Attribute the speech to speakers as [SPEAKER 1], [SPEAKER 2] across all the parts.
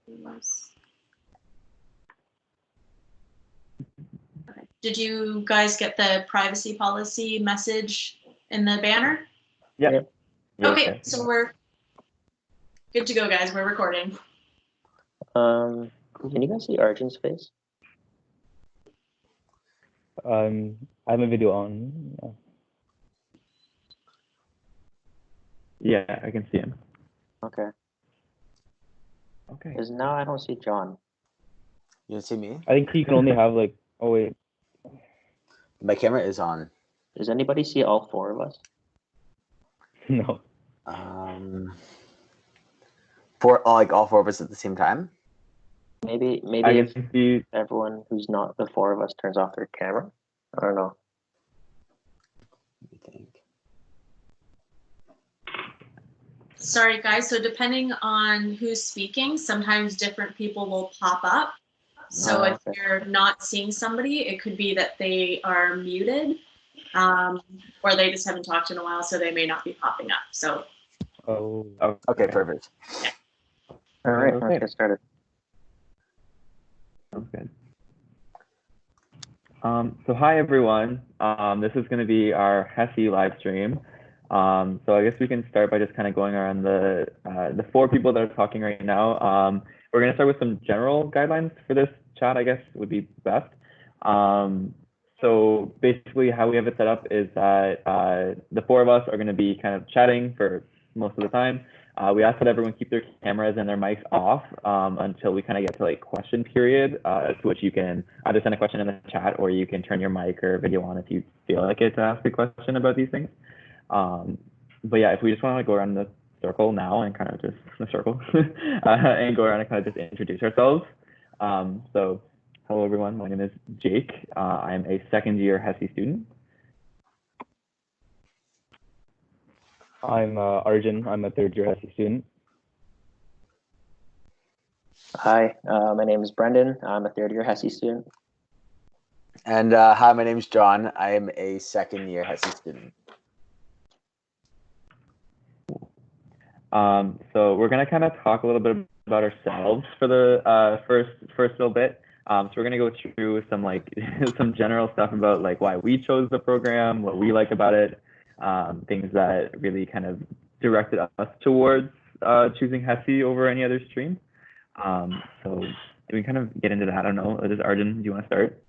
[SPEAKER 1] Okay. Did you guys get the privacy policy message in the banner?
[SPEAKER 2] Yeah.
[SPEAKER 1] Okay, so we're good to go, guys. We're recording.
[SPEAKER 3] Can you guys see Arjun's face?
[SPEAKER 2] I have a video on. Yeah, I can see him.
[SPEAKER 3] Okay.
[SPEAKER 2] Okay.
[SPEAKER 3] Because now I don't see John.
[SPEAKER 4] You can see me?
[SPEAKER 2] I think you can only have like. Oh wait.
[SPEAKER 4] My camera is on.
[SPEAKER 3] Does anybody see all four of us?
[SPEAKER 2] No.
[SPEAKER 4] All four of us at the same time?
[SPEAKER 3] Maybe
[SPEAKER 2] I
[SPEAKER 3] if
[SPEAKER 2] can see.
[SPEAKER 3] everyone who's not the four of us turns off their camera. I don't know.
[SPEAKER 4] Let me think.
[SPEAKER 1] Sorry, guys. So depending on who's speaking, sometimes different people will pop up. So if you're not seeing somebody, it could be that they are muted, or they just haven't talked in a while, so they may not be popping up. So.
[SPEAKER 2] Oh.
[SPEAKER 4] Okay, perfect.
[SPEAKER 1] Yeah.
[SPEAKER 3] All right,
[SPEAKER 2] Okay.
[SPEAKER 3] let's get started.
[SPEAKER 2] Sounds good. So hi everyone. This is going to be our HESE live stream. So I guess we can start by just kind of going around the four people that are talking right now. We're going to start with some general guidelines for this chat, I guess would be best. So basically how we have it set up is that the four of us are going to be kind of chatting for most of the time. We ask that everyone keep their cameras and their mics off until we kind of get to like question period, to which you can either send a question in the chat or you can turn your mic or video on if you feel like it to ask a question about these things. But yeah, if we just want to go around the circle now and kind of just the circle and go around and kind of just introduce ourselves. So hello everyone, my name is Jake. I'm a second year HESE student. I'm Arjun. I'm a third year HESE student.
[SPEAKER 3] Hi, my name is Brendan. I'm a third year HESE student.
[SPEAKER 4] And hi, my name is John. I am a second year HESE student.
[SPEAKER 2] So we're going to kind of talk a little bit about ourselves for the first little bit. So we're going to go through some like some general stuff about like why we chose the program, what we like about it, things that really kind of directed us towards choosing HESE over any other stream. So we kind of get into that. I don't know. Does Arjun, do you want to start?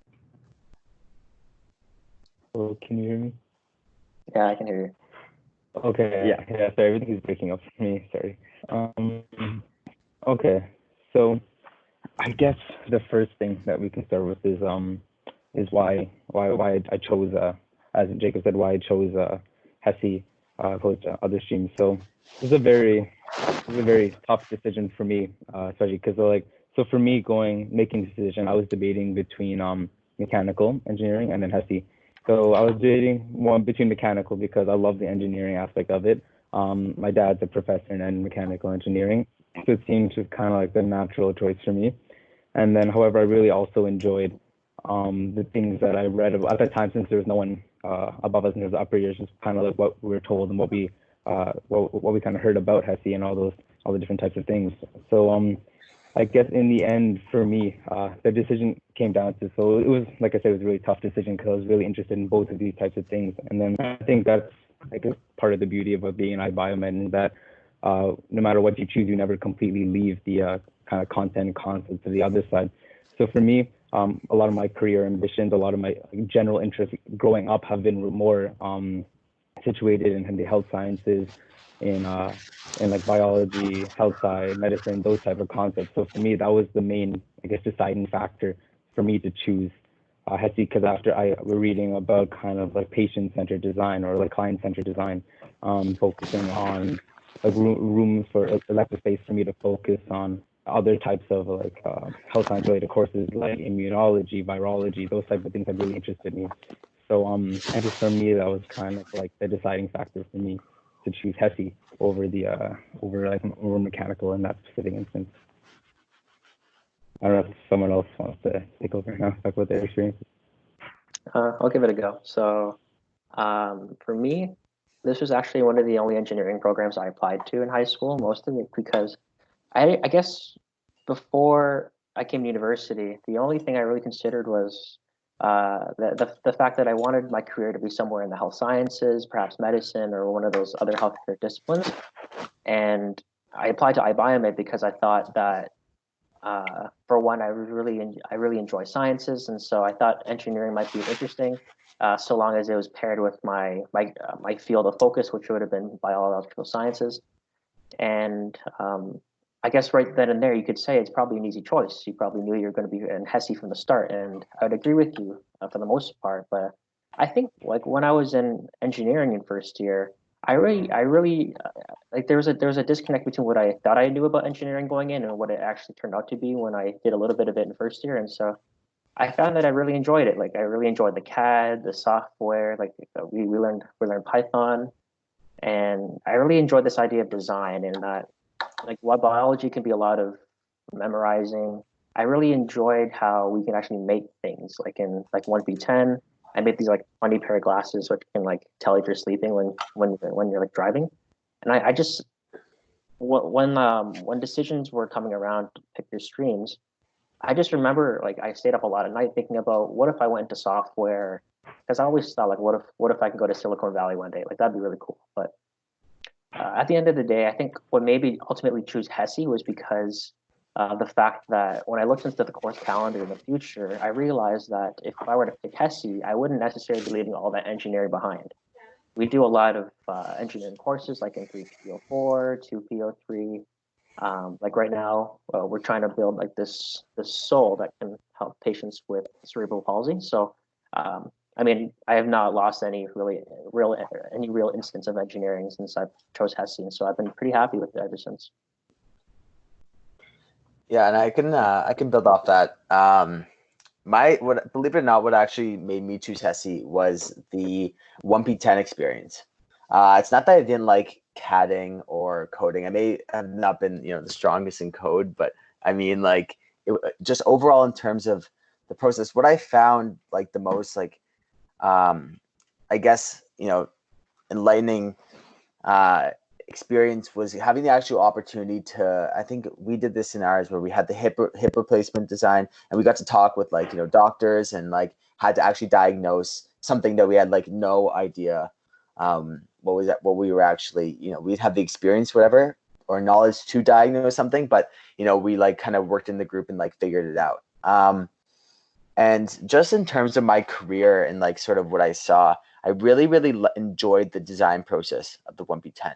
[SPEAKER 2] Oh, can you hear me?
[SPEAKER 3] Yeah, I can hear you.
[SPEAKER 2] Okay, yeah, so everything is breaking up for me, sorry. Okay, so I guess the first thing that we can start with is why I chose, as Jacob said, why I chose HESE opposed to other streams. So it was a very tough decision for me, especially because so for me making this decision, I was debating between mechanical engineering and then HESE. So I was debating one between mechanical because I love the engineering aspect of it. My dad's a professor in mechanical engineering, so it seemed just kind of like the natural choice for me. And then, however, I really also enjoyed the things that I read about at the time, since there was no one above us in the upper years, just kind of like what we were told and what we kind of heard about HESE and all the different types of things. So I guess in the end, for me, the decision came down to, so it was, like I said, it was a really tough decision because I was really interested in both of these types of things. And then I think that's like part of the beauty of being an iBioMed, is that no matter what you choose, you never completely leave the kind of content and concepts of the other side. So for me, a lot of my career ambitions, a lot of my general interests growing up have been more situated in the health sciences, in like biology, health science, medicine, those type of concepts. So for me, that was the main, I guess, deciding factor for me to choose HESE, because after we're reading about kind of like patient-centered design or like client-centered design, focusing on like room for elective space for me to focus on other types of like health science related courses like immunology, virology, those types of things that really interested me. So and just for me, that was kind of like the deciding factor for me to choose HESE over over mechanical in that specific instance. I don't know if someone else wants to take over now, talk about their experience.
[SPEAKER 3] I'll give it a go. So for me, this was actually one of the only engineering programs I applied to in high school, most of it because I guess before I came to university, the only thing I really considered was the fact that I wanted my career to be somewhere in the health sciences, perhaps medicine or one of those other healthcare disciplines. And I applied to iBioMed because I thought that for one, I really enjoy sciences, and so I thought engineering might be interesting, so long as it was paired with my field of focus, which would have been biological sciences. And I guess right then and there, you could say it's probably an easy choice. You probably knew you were going to be in HESE from the start, and I would agree with you for the most part. But I think like when I was in engineering in first year, I really like there was a disconnect between what I thought I knew about engineering going in and what it actually turned out to be when I did a little bit of it in first year. And so I found that I really enjoyed it. Like I really enjoyed the CAD, the software. Like we learned Python, and I really enjoyed this idea of design and that like while biology can be a lot of memorizing, I really enjoyed how we can actually make things like in like 1p10. I made these like funny pair of glasses which can like tell if you're sleeping when you're like driving. And I just when decisions were coming around to pick your streams, I just remember like I stayed up a lot at night thinking about what if I went into software, because I always thought like what if I could go to Silicon Valley one day, like that'd be really cool. But at the end of the day, I think what made me ultimately choose HESE was because the fact that when I looked into the course calendar in the future, I realized that if I were to pick HESE, I wouldn't necessarily be leaving all that engineering behind. We do a lot of engineering courses like in 3PO4, 2PO3. Like right now, we're trying to build like this soul that can help patients with cerebral palsy. So I mean, I have not lost any real instance of engineering since I chose HESE, and so I've been pretty happy with it ever since.
[SPEAKER 4] Yeah, and I can build off that. Believe it or not, what actually made me choose HESE was the 1p10 experience. It's not that I didn't like CADing or coding. I may have not been, the strongest in code, but I mean, like, just overall in terms of the process, what I found like the most like, I guess, enlightening experience was having the actual opportunity to, I think we did this in ours where we had the hip replacement design, and we got to talk with like, doctors, and like had to actually diagnose something that we had like no idea what we were actually, we'd have the experience, whatever, or knowledge to diagnose something, but we like kind of worked in the group and like figured it out. And just in terms of my career and like sort of what I saw, I really, really enjoyed the design process of the 1p10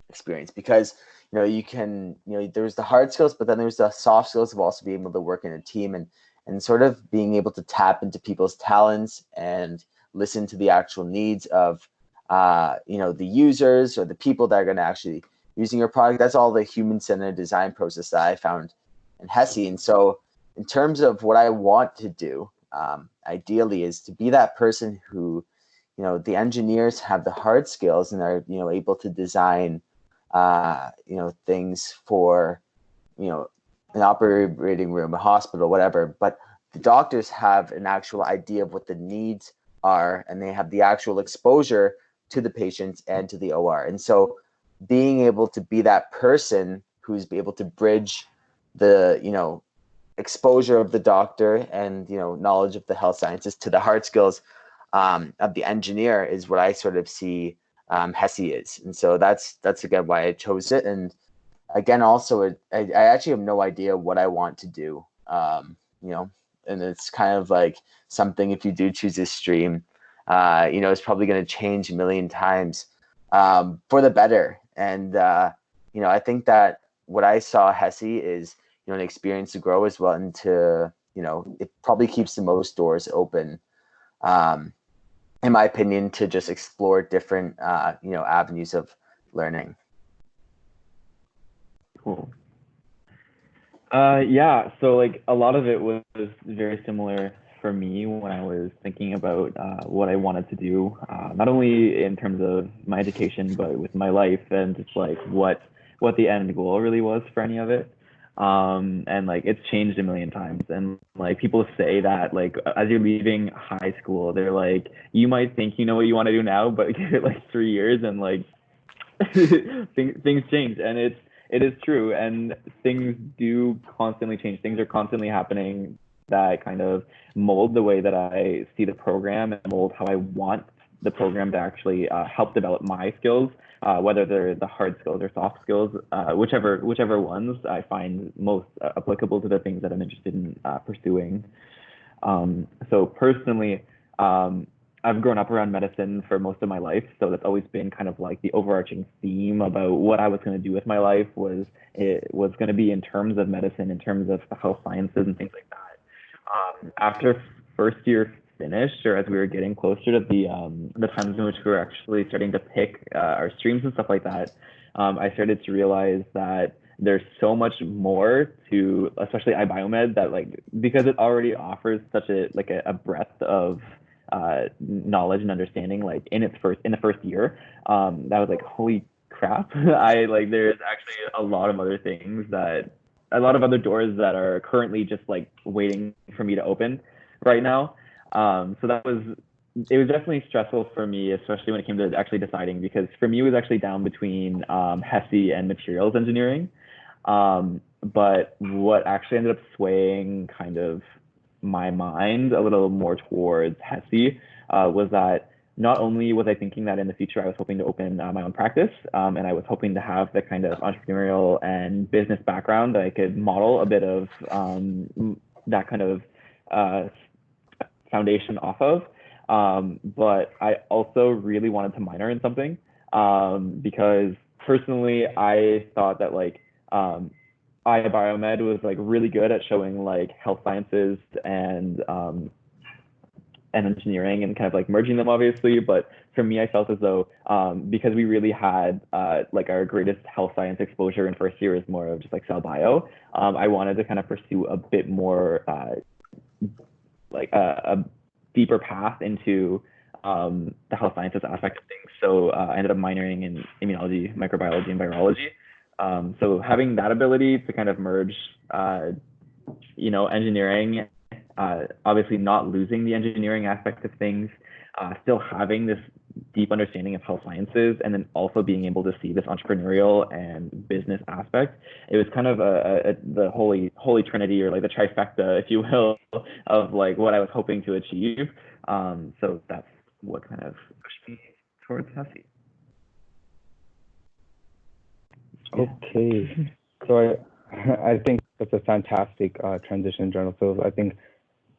[SPEAKER 4] experience, because you can, there's the hard skills, but then there's the soft skills of also being able to work in a team, and sort of being able to tap into people's talents and listen to the actual needs of the users or the people that are going to actually using your product. That's all the human-centered design process that I found in HESE. And so in terms of what I want to do, ideally, is to be that person who, the engineers have the hard skills and are, able to design, things for, an operating room, a hospital, whatever. But the doctors have an actual idea of what the needs are, and they have the actual exposure to the patients and to the OR. And so being able to be that person who's able to bridge the, exposure of the doctor and knowledge of the health sciences to the hard skills of the engineer is what I sort of see HESE is. And so that's again why I chose it. And again, also I actually have no idea what I want to do, and it's kind of like something, if you do choose this stream, it's probably going to change a million times for the better. And I think that what I saw HESE is an experience to grow as well, and to it probably keeps the most doors open, in my opinion, to just explore different avenues of learning.
[SPEAKER 2] Cool. Yeah, so like a lot of it was very similar for me when I was thinking about what I wanted to do, not only in terms of my education, but with my life, and just like what the end goal really was for any of it. And like it's changed a million times, and like people say that like as you're leaving high school, they're like, you might think you know what you want to do now, but give it like 3 years and like things change. And it is true, and things do constantly change. Things are constantly happening that kind of mold the way that I see the program and mold how I want the program to actually help develop my skills, whether they're the hard skills or soft skills, whichever ones I find most applicable to the things that I'm interested in pursuing. So personally, I've grown up around medicine for most of my life, so that's always been kind of like the overarching theme about what I was going to do with my life was going to be in terms of medicine, in terms of the health sciences and things like that. After first year finished, or as we were getting closer to the times in which we were actually starting to pick our streams and stuff like that, I started to realize that there's so much more to, especially iBioMed, that like because it already offers such a breadth of knowledge and understanding like in the first year, that was like, holy crap. There's actually a lot of other things a lot of other doors that are currently just like waiting for me to open right now. So it was definitely stressful for me, especially when it came to actually deciding, because for me it was actually down between HESE and materials engineering. But what actually ended up swaying kind of my mind a little more towards HESE was that not only was I thinking that in the future I was hoping to open my own practice, and I was hoping to have the kind of entrepreneurial and business background that I could model a bit of that kind of foundation off of, but I also really wanted to minor in something, because personally I thought that like iBioMed was like really good at showing like health sciences and engineering and kind of like merging them, obviously. But for me, I felt as though because we really had like our greatest health science exposure in first year is more of just like cell bio, I wanted to kind of pursue a bit more like a deeper path into the health sciences aspect of things. So I ended up minoring in immunology, microbiology, and virology. So having that ability to kind of merge, engineering, obviously not losing the engineering aspect of things, still having this deep understanding of health sciences, and then also being able to see this entrepreneurial and business aspect. It was kind of the holy trinity, or like the trifecta, if you will, of like what I was hoping to achieve. So that's what kind of pushed me towards HESE. Okay, so I think that's a fantastic transition, Journal. So I think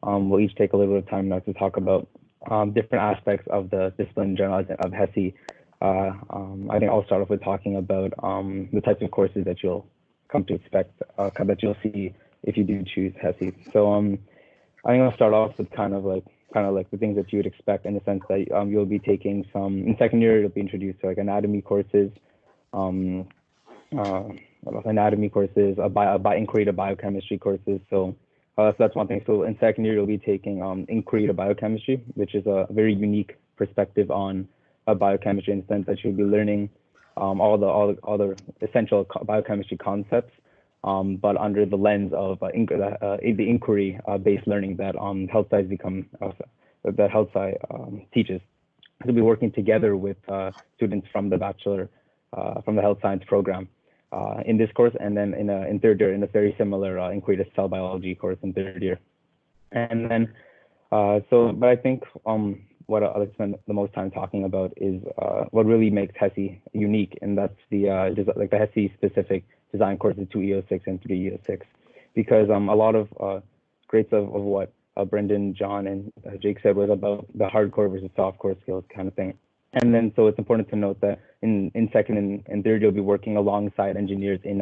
[SPEAKER 2] we'll each take a little bit of time now to talk about different aspects of the discipline journal of HESE. I think I'll start off with talking about the types of courses that you'll come to expect, that you'll see if you do choose HESE. So I think I'll start off with kind of like the things that you would expect, in the sense that you'll be taking some, in second year, you'll be introduced to like anatomy courses, inquiry to biochemistry courses. So that's one thing. So in second year, you'll be taking inquiry to biochemistry, which is a very unique perspective on biochemistry, in the sense that you'll be learning all the essential biochemistry concepts, but under the lens of the inquiry-based learning that health sci teaches. We'll be working together with students from the bachelor, from the health science program in this course, and then in third year in a very similar inquiry to cell biology course in third year. And then but I think what I'll spend the most time talking about is what really makes HESE unique, and that's the HESE specific design courses 2 EO6 and 3 EO6, because a lot of greats of what Brendan, John, and Jake said was about the hardcore versus softcore skills kind of thing. And then so it's important to note that in second and third, you'll be working alongside engineers in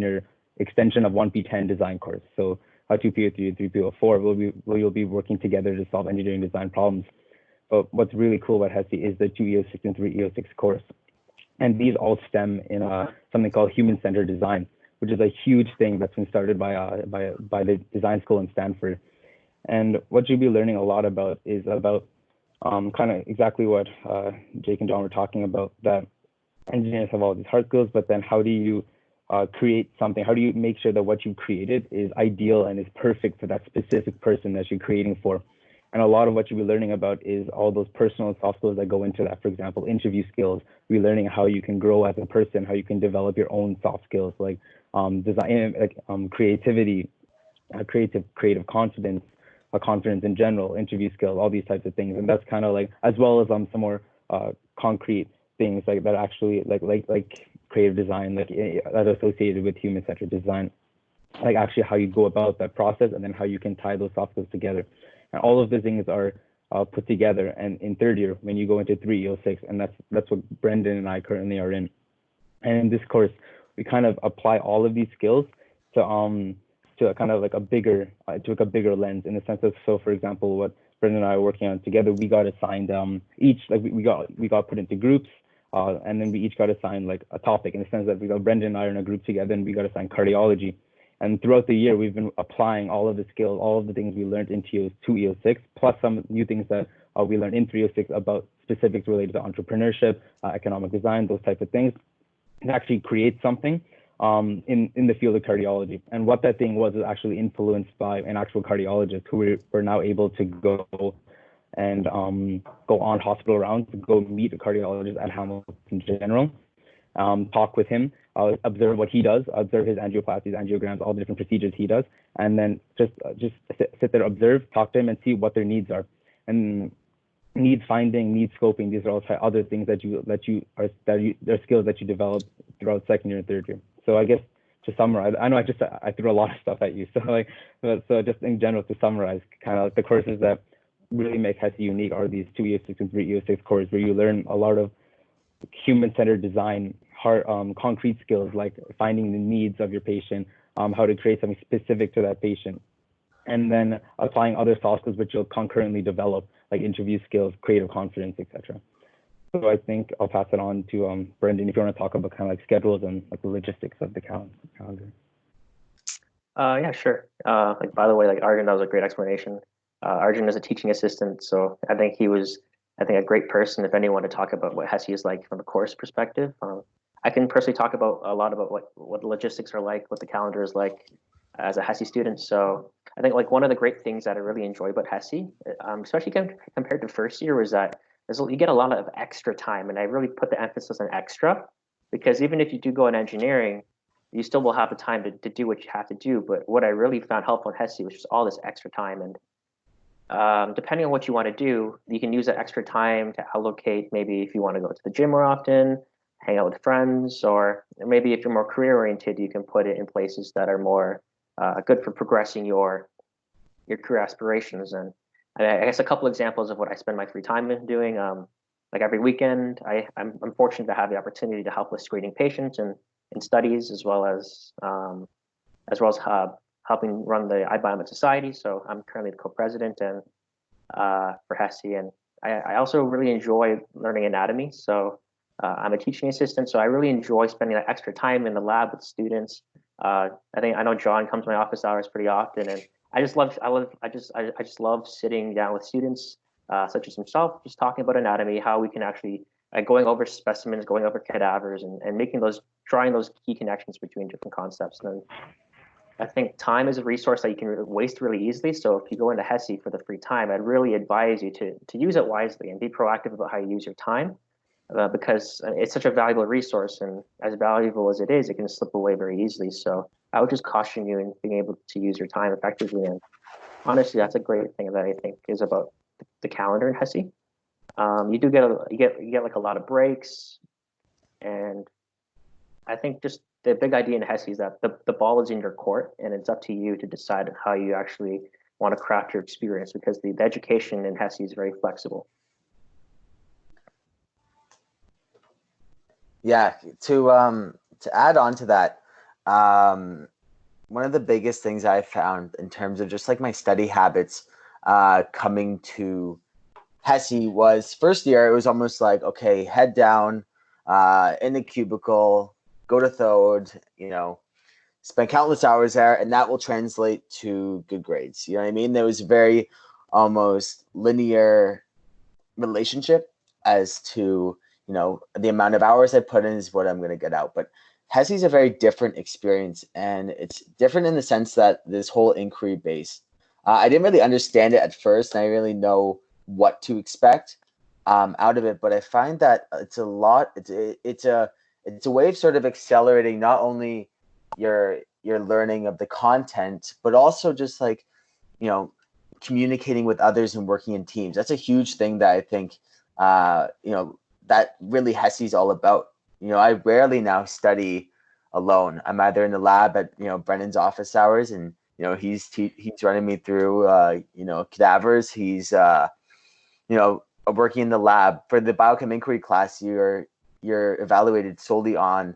[SPEAKER 2] your extension of 1P10 design course. So 2PO3 and 3PO4 you'll be working together to solve engineering design problems. But what's really cool about HESE is the 2 EO6 and 3 EO6 course. And these all stem in something called human-centered design, which is a huge thing that's been started by the design school in Stanford. And what you'll be learning a lot about is about kind of exactly what Jake and John were talking about, that engineers have all these hard skills, but then how do you create something? How do you make sure that what you created is ideal and is perfect for that specific person that you're creating for? And a lot of what you'll be learning about is all those personal soft skills that go into that. For example, interview skills. We're learning how you can grow as a person, how you can develop your own soft skills, like design, like creativity, creative confidence, confidence in general, interview skills, all these types of things. And that's kind of like, as well as some more concrete things like that, actually like creative design, like that are associated with human-centered design, like actually how you go about that process, and then how you can tie those soft skills together. And all of the things are put together, and in third year when you go into 3E06, and that's what Brendan and I currently are in. And in this course, we kind of apply all of these skills to a kind of like a bigger lens, in the sense of, so for example, what Brendan and I are working on together, we got assigned each, like we got put into groups, and then we each got assigned like a topic, in the sense that Brendan and I are in a group together, and we got assigned cardiology. And throughout the year, we've been applying all of the skills, all of the things we learned in 2E06, plus some new things that we learned in 306 about specifics related to entrepreneurship, economic design, those types of things, and actually create something in the field of cardiology. And what that thing was actually influenced by an actual cardiologist who we're now able to go and go on hospital rounds, to go meet a cardiologist at Hamilton General, talk with him, observe what he does, observe his angioplasties, angiograms, all the different procedures he does, and then just sit there, observe, talk to him, and see what their needs are. And need finding, need scoping, these are all other things that they're skills that you develop throughout second year and third year. So I guess to summarize, I know I threw a lot of stuff at you. So just in general, to summarize, kind of like the courses that really make HESE unique are these 2E06 and 3E06 courses, where you learn a lot of human-centered design, hard, concrete skills like finding the needs of your patient, how to create something specific to that patient, and then applying other soft skills which you'll concurrently develop, like interview skills, creative confidence, etc. So I think I'll pass it on to Brendan, if you want to talk about kind of like schedules and like the logistics of the calendar.
[SPEAKER 3] Yeah, sure. Like, by the way, like Arjun, that was a great explanation. Arjun is a teaching assistant, so I think he was, a great person, if anyone, to talk about what HESE is like from a course perspective. I can personally talk about a lot about what the logistics are like, what the calendar is like as a HESE student. So I think like one of the great things that I really enjoy about HESE, especially compared to first year, was that you get a lot of extra time, and I really put the emphasis on extra, because even if you do go in engineering, you still will have the time to do what you have to do. But what I really found helpful in HESE was just all this extra time. And depending on what you want to do, you can use that extra time to allocate, maybe if you want to go to the gym more often, hang out with friends, or maybe if you're more career oriented, you can put it in places that are more good for progressing your career aspirations. And I guess a couple examples of what I spend my free time in doing, like every weekend, I'm fortunate to have the opportunity to help with screening patients and in studies, as well as helping run the iBioMed Society. So I'm currently the co-president and for HESE, and I also really enjoy learning anatomy. So I'm a teaching assistant, so I really enjoy spending that extra time in the lab with students. I know John comes to my office hours pretty often, and I just love sitting down with students such as himself, just talking about anatomy, how we can actually going over specimens, going over cadavers, and drawing those key connections between different concepts. And I think time is a resource that you can waste really easily. So if you go into HESE for the free time, I'd really advise you to use it wisely and be proactive about how you use your time, because it's such a valuable resource, and as valuable as it is, it can slip away very easily. So I would just caution you in being able to use your time effectively. And honestly, that's a great thing that I think is about the calendar in HESE. You do get like a lot of breaks, and I think just the big idea in HESE is that the ball is in your court, and it's up to you to decide how you actually want to craft your experience, because the education in HESE is very flexible.
[SPEAKER 4] Yeah, to add on to that, one of the biggest things I found in terms of just like my study habits coming to HESE was first year, it was almost like, okay, head down in the cubicle, go to Thode, spend countless hours there, and that will translate to good grades. You know what I mean? There was a very almost linear relationship as to, the amount of hours I put in is what I'm going to get out. But HESE is a very different experience, and it's different in the sense that this whole inquiry base I didn't really understand it at first, and I didn't really know what to expect out of it. But I find that it's a lot. It's a way of sort of accelerating not only your learning of the content, but also just like, you know, communicating with others and working in teams. That's a huge thing that I think, you know, that really HESE is all about. You know, I rarely now study alone. I'm either in the lab at, you know, Brennan's office hours, and you know, he's running me through you know, cadavers. He's you know, working in the lab for the biochem inquiry class. You're evaluated solely on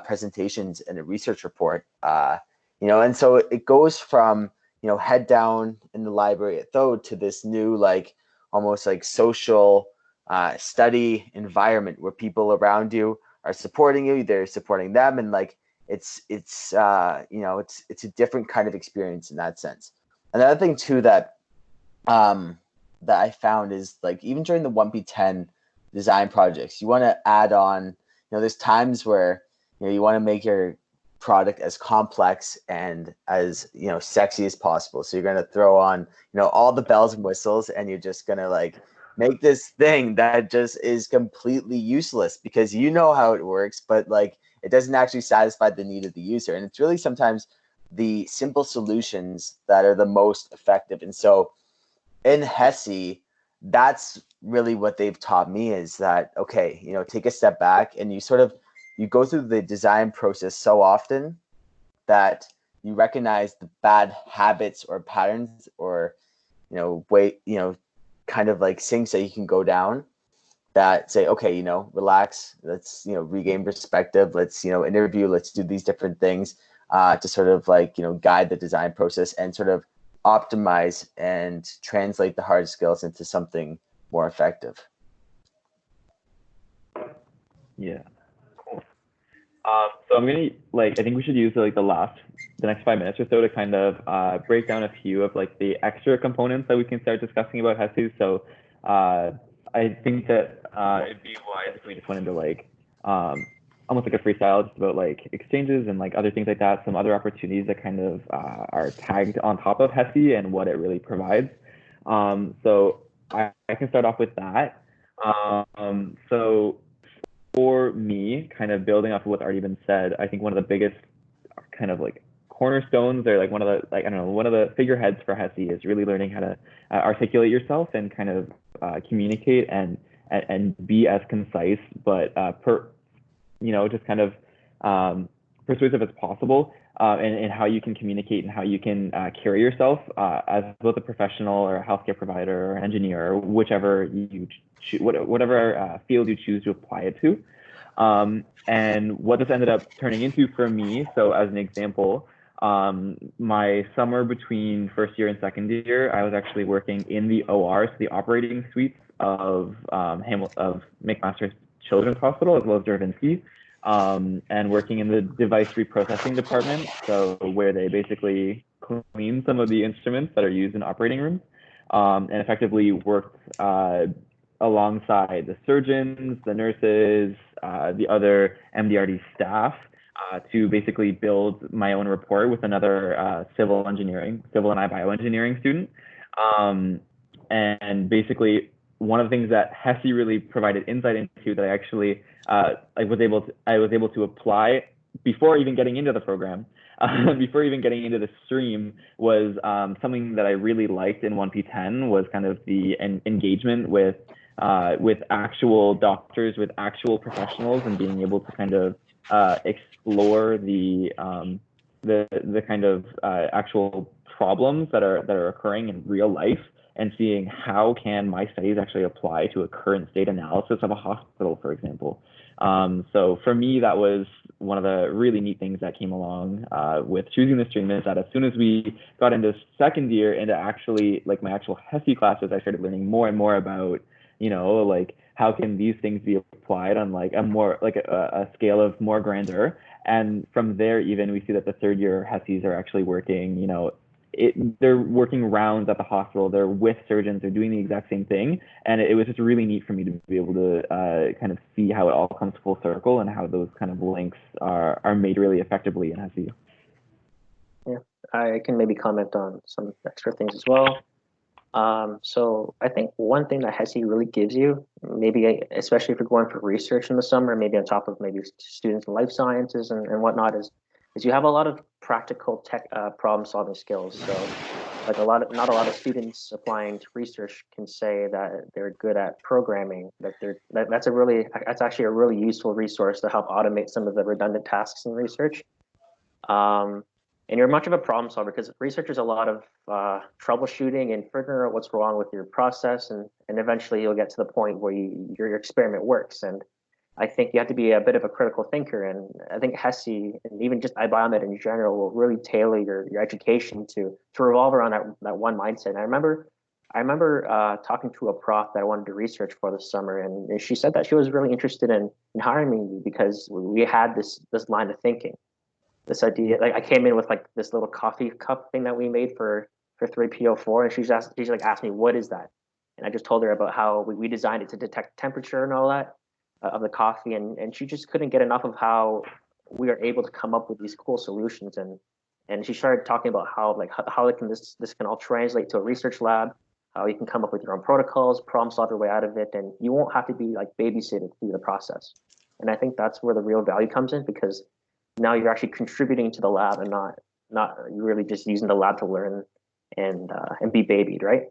[SPEAKER 4] presentations and a research report. You know, and so it goes from, you know, head down in the library at Thode to this new, like, almost like social study environment where people around you are supporting you, they're supporting them, and like it's you know, it's a different kind of experience in that sense. Another thing too um that I found is, like, even during the 1P10 design projects, you want to add on, you know, there's times where, you know, you want to make your product as complex and as, you know, sexy as possible. So you're going to throw on, you know, all the bells and whistles, and you're just going to like make this thing that just is completely useless because you know how it works, but like it doesn't actually satisfy the need of the user. And it's really sometimes the simple solutions that are the most effective. And so in HESE, that's really what they've taught me, is that, okay, you know, take a step back and you sort of, you go through the design process so often that you recognize the bad habits or patterns or, you know, you know, kind of like sinks that you can go down, that say, okay, you know, relax, let's, you know, regain perspective, let's, you know, interview, let's do these different things to sort of like, you know, guide the design process and sort of optimize and translate the hard skills into something more effective.
[SPEAKER 2] Yeah. Cool. So I'm gonna, like, I think we should use like the next 5 minutes or so to kind of break down a few of like the extra components that we can start discussing about HESE. So I think that it'd be wise if we just went into like almost like a freestyle, just about like exchanges and like other things like that, some other opportunities that kind of are tagged on top of HESE and what it really provides. So I can start off with that. So for me, kind of building off of what's already been said, I think one of the biggest kind of like cornerstones, or like one of the, like, I don't know, one of the figureheads for HESE is really learning how to articulate yourself and kind of communicate and be as concise, but you know, just kind of persuasive as possible in how you can communicate and how you can carry yourself as both a professional or a healthcare provider or an engineer, or whichever you whatever field you choose to apply it to. And what this ended up turning into for me, so as an example, my summer between first year and second year, I was actually working in the OR, so the operating suites of McMaster Children's Hospital, as well as Dervinsky, and working in the device reprocessing department, so where they basically clean some of the instruments that are used in operating rooms, and effectively worked alongside the surgeons, the nurses, the other MDRD staff, to basically build my own report with another civil and iBioengineering student. And basically, one of the things that HESE really provided insight into that I actually I was able to apply before even getting into the program, before even getting into the stream, was something that I really liked in 1P10 was kind of the engagement with actual doctors, with actual professionals, and being able to kind of explore the kind of actual problems that are occurring in real life, and seeing how can my studies actually apply to a current state analysis of a hospital, for example. So for me, that was one of the really neat things that came along with choosing the stream, is that as soon as we got into second year, into actually like my actual HESE classes, I started learning more and more about, you know, like how can these things be applied on like a more like a scale of more grandeur. And from there, even we see that the third year HESEs are actually working, you know, they're working rounds at the hospital, they're with surgeons, they're doing the exact same thing. And it was just really neat for me to be able to kind of see how it all comes full circle and how those kind of links are made really effectively in HESE.
[SPEAKER 3] Yeah, I can maybe comment on some extra things as well. So I think one thing that HESE really gives you, maybe especially if you're going for research in the summer, maybe on top of maybe students in life sciences and whatnot, is you have a lot of practical tech problem solving skills. So like not a lot of students applying to research can say that they're good at programming, that's actually a really useful resource to help automate some of the redundant tasks in research. And you're much of a problem solver because research is a lot of troubleshooting and figuring out what's wrong with your process, and eventually you'll get to the point where your experiment works. And I think you have to be a bit of a critical thinker, and I think HESE and even just iBioMed in general will really tailor your education to revolve around that one mindset. And I remember talking to a prof that I wanted to research for this summer, and she said that she was really interested in hiring me because we had this line of thinking, this idea. Like I came in with like this little coffee cup thing that we made for 3PO4, and she's asked me, what is that? And I just told her about how we designed it to detect temperature and all that of the coffee, and she just couldn't get enough of how we are able to come up with these cool solutions. And she started talking about how this can all translate to a research lab, how you can come up with your own protocols, problem solve your way out of it, and you won't have to be like babysitted through the process. And I think that's where the real value comes in, because now you're actually contributing to the lab and not really just using the lab to learn and be babied, right?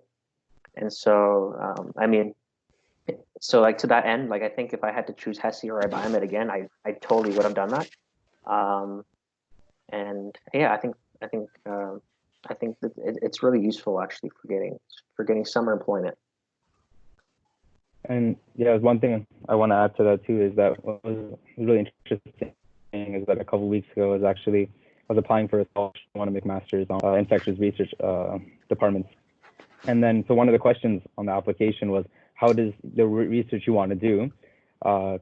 [SPEAKER 3] And so I mean, so like to that end, like I think if I had to choose HESE or iBioMed again, I totally would have done that. And yeah, I think that it's really useful actually for getting summer employment.
[SPEAKER 2] And yeah, one thing I want to add to that too is that what was really interesting is that a couple of weeks ago I was applying for a scholarship. I want to make masters on infectious research departments. And then, so one of the questions on the application was, how does the research you want to do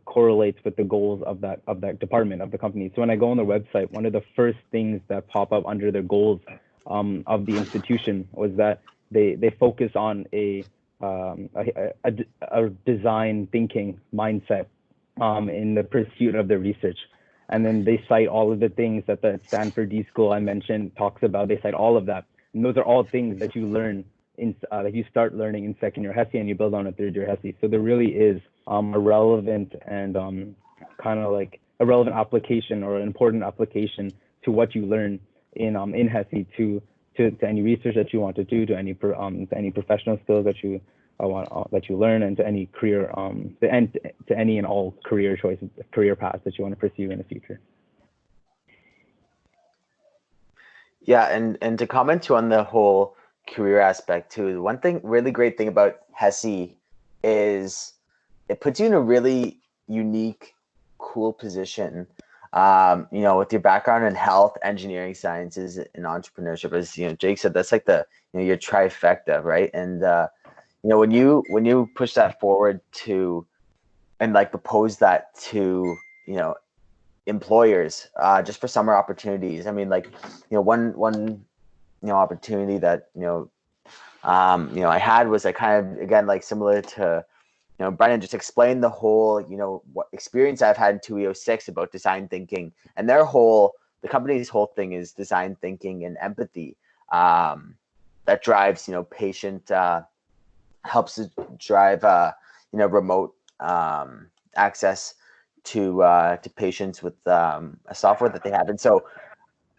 [SPEAKER 2] correlates with the goals of that department, of the company? So when I go on the website, one of the first things that pop up under the goals of the institution was that they focus on a design thinking mindset in the pursuit of the research. And then they cite all of the things that the Stanford D School I mentioned talks about. They cite all of that. And those are all things that you learn that you start learning in second year HESE, and you build on a third year HESE. So there really is a relevant and kind of like a relevant application or an important application to what you learn in HESE to any research that you want to do, to any professional skills that you learn, and to any career to any and all career choices, career paths that you want to pursue in the future.
[SPEAKER 4] Yeah, and to comment too on the whole career aspect too, one really great thing about HESE is it puts you in a really unique, cool position. With your background in health, engineering sciences, and entrepreneurship, as Jake said, that's like your trifecta, right? And when you push that forward to and like propose that to employers just for summer opportunities. I mean, like one opportunity that I had was I kind of, again, like similar to Brennan, just explain the whole what experience I've had in 2E06 about design thinking, and the company's whole thing is design thinking and empathy that drives patient helps to drive remote access to patients with a software that they have. And so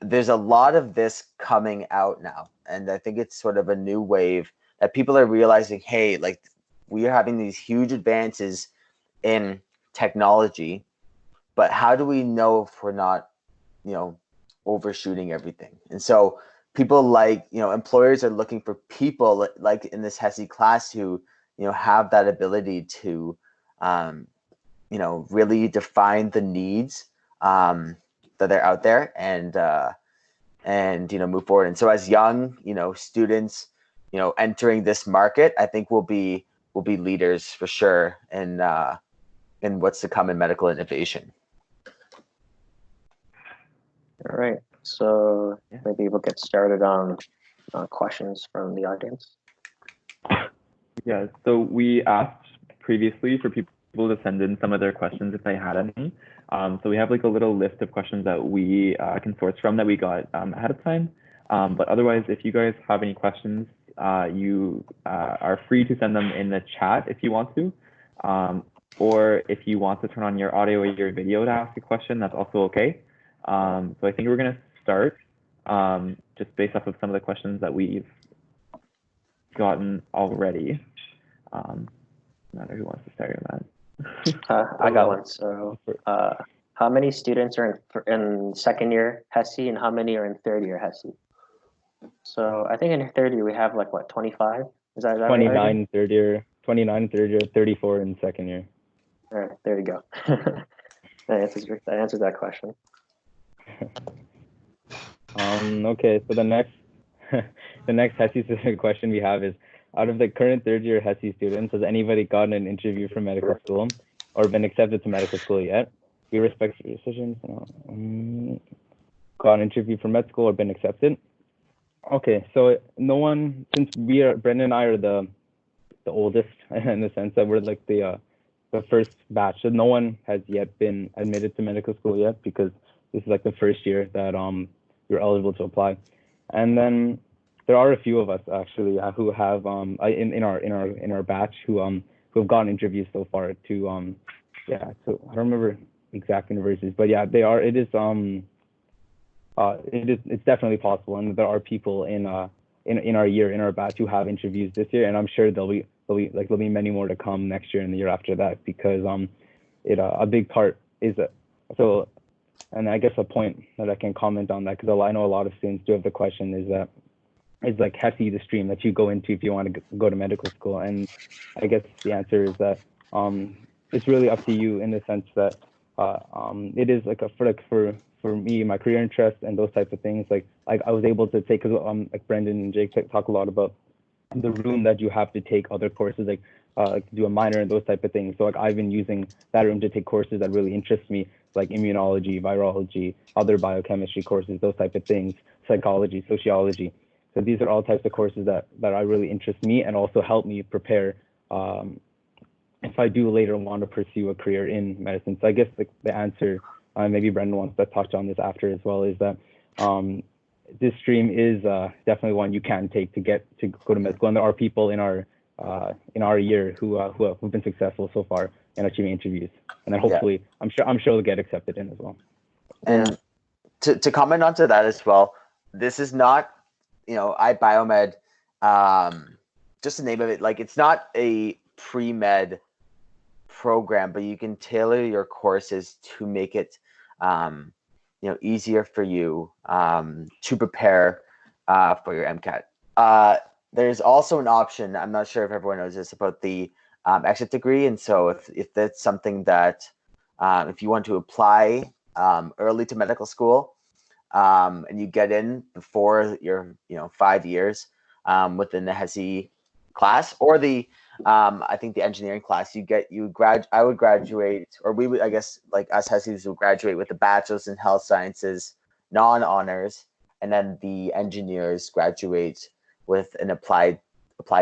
[SPEAKER 4] there's a lot of this coming out now, and I think it's sort of a new wave that people are realizing, hey, like we are having these huge advances in technology, but how do we know if we're not overshooting everything? And so people like employers are looking for people like in this HESE class who have that ability to really define the needs that are out there and move forward. And so as young students entering this market, I think we'll be leaders for sure in what's to come in medical innovation.
[SPEAKER 3] All right, so maybe we'll get started on questions from the audience.
[SPEAKER 5] Yeah, so we asked previously for people to send in some of their questions if they had any. So we have like a little list of questions that we can source from that we got ahead of time. But otherwise, if you guys have any questions, you are free to send them in the chat if you want to. Or if you want to turn on your audio or your video to ask a question, that's also okay. So I think we're going to start just based off of some of the questions that we've gotten already. No matter who wants to start on that.
[SPEAKER 3] I got one. So how many students are in second year HESE and how many are in third year HESE? So I think in third year we have like what, 25? Is that
[SPEAKER 2] 29
[SPEAKER 3] right?
[SPEAKER 2] third year, 29 third year, 34 in second year.
[SPEAKER 3] All right, there you go. that answers that question.
[SPEAKER 2] Okay, so the next HESE specific question we have is, out of the current third year HESE students, has anybody gotten an interview for medical school or been accepted to medical school yet? We respect your decisions. Got an interview for med school or been accepted? Okay, so no one, since Brendan and I are the oldest in the sense that we're like the first batch, so no one has yet been admitted to medical school yet, because this is like the first year that you're eligible to apply. And then there are a few of us actually who have in our batch who have gotten interviews so far to yeah, so I don't remember exact universities, but yeah, they are. It's definitely possible, and there are people in our batch who have interviews this year, and I'm sure there'll be many more to come next year and the year after that, because a big part is so, and I guess a point that I can comment on that, because I know a lot of students do have the question, is like HESE the stream that you go into if you want to go to medical school? And I guess the answer is that it's really up to you, in the sense that it is like for me, my career interests and those types of things, like I was able to take, because like Brendan and Jake talk a lot about the room that you have to take other courses, like do a minor and those type of things. So like I've been using that room to take courses that really interest me, like immunology, virology, other biochemistry courses, those type of things, psychology, sociology. So these are all types of courses that are really interest me and also help me prepare if I do later want to pursue a career in medicine. So I guess the answer, maybe Brendan wants to touch on this after as well, is that this stream is definitely one you can take to go to med school, and there are people in our year who've been successful so far in achieving interviews, and then hopefully I'm sure they'll get accepted in as well.
[SPEAKER 4] And to comment onto that as well, this is not, iBioMed, just the name of it, like it's not a pre-med program, but you can tailor your courses to make it easier for you to prepare for your MCAT. There's also an option, I'm not sure if everyone knows this, about the exit degree. And so if that's something that if you want to apply early to medical school and you get in before your 5 years within the HESE class, or the I think the engineering class, I would graduate, or we would, I guess, like us HESEs would graduate with a bachelor's in health sciences, non-honors, and then the engineers graduate with an applied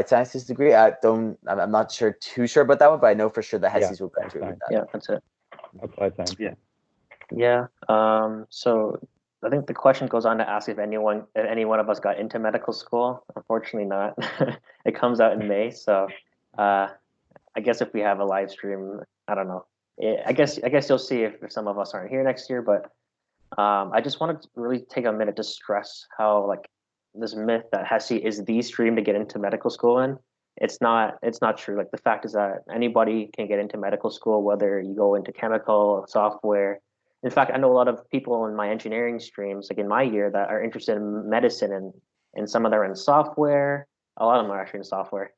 [SPEAKER 4] sciences degree. I'm not too sure about that one, but I know for sure the HESEs will graduate with that.
[SPEAKER 3] Yeah, that's it.
[SPEAKER 2] Applied science.
[SPEAKER 3] Yeah. So I think the question goes on to ask if any one of us got into medical school. Unfortunately not. It comes out in May, so I guess if we have a live stream, I don't know. I guess you'll see if some of us aren't here next year, but I just wanted to really take a minute to stress how, like, this myth that HESE is the stream to get into medical school in. It's not true. Like, the fact is that anybody can get into medical school, whether you go into chemical, software. In fact, I know a lot of people in my engineering streams, like in my year, that are interested in medicine, and some of them are in software. A lot of them are actually in software.